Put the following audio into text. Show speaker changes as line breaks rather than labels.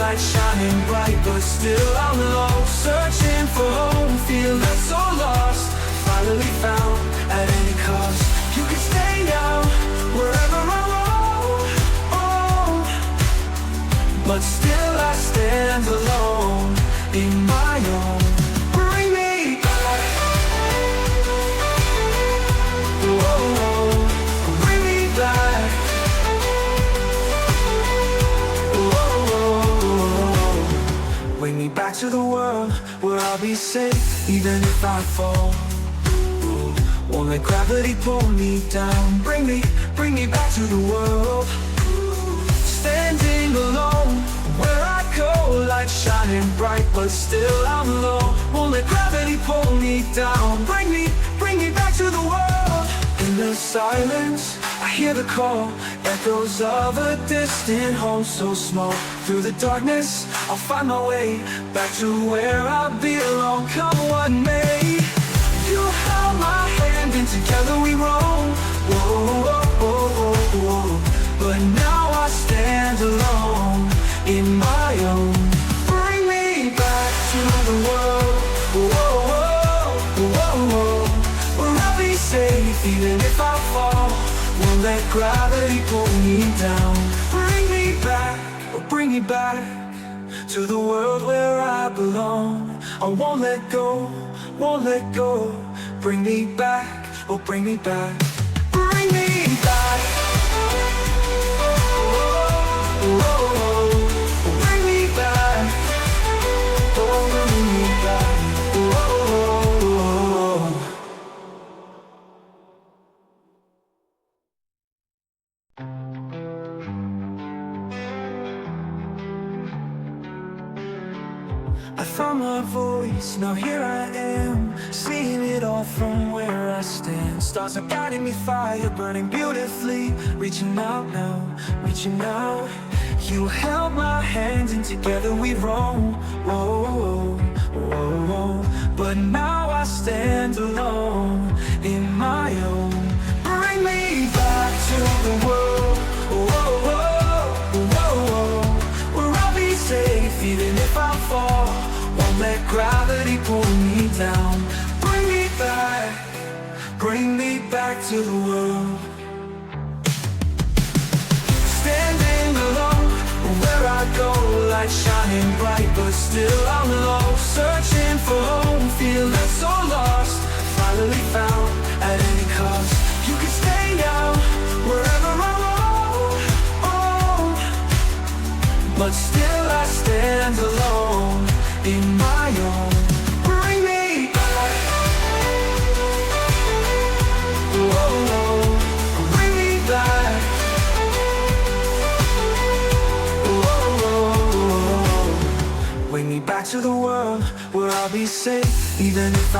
light shining bright, but still I'm low, searching for home, feeling so lost. Finally found at any cost. You can stay now, wherever I roam, oh. But still I stand alone in my own. Bring me back, oh, bring me back, oh. Bring me back to the world where I'll be safe, even if I fall. Won't let gravity pull me down. Bring me back to the world. Standing alone, where I go, light shining bright, but still I'm low. Won't let gravity pull me down. Bring me back to the world. In the silence, I hear the call, echoes of a distant home so small. Through the darkness, I'll find my way back to where I belong. Come what may, you held my hand and together we roam. Whoa, whoa, whoa, whoa, whoa. But now I stand alone in my own. Bring me back to the world, whoa, whoa, whoa, whoa. Where I'll be safe even if I fall. Won't let gravity pull me down. Bring me back, oh, bring me back to the world where I belong. I won't let go, won't let go. Bring me back, oh, bring me back. Bring me back, oh, bring me back, oh, bring me back, oh. I found my voice, now here I am, seeing it all from where I stand. Stars are guiding me, fire burning beautifully, reaching out now, reaching out. You held my hand and together we roam, whoa, whoa, whoa, whoa. But now I stand alone in my own. Bring me back to the world, whoa, whoa, whoa, whoa. Where I'll be safe even if I fall. Won't let gravity pull me down. Bring me back to the world. Standing alone, where I go, light shining bright, but still I'm low, searching for home, feeling so lost. Finally found at any cost. You can stay now, wherever I roam, oh. But still I stand alone in my own. Bring me back, oh, bring me back, oh. Bring me back to the world where I'll be safe, even if I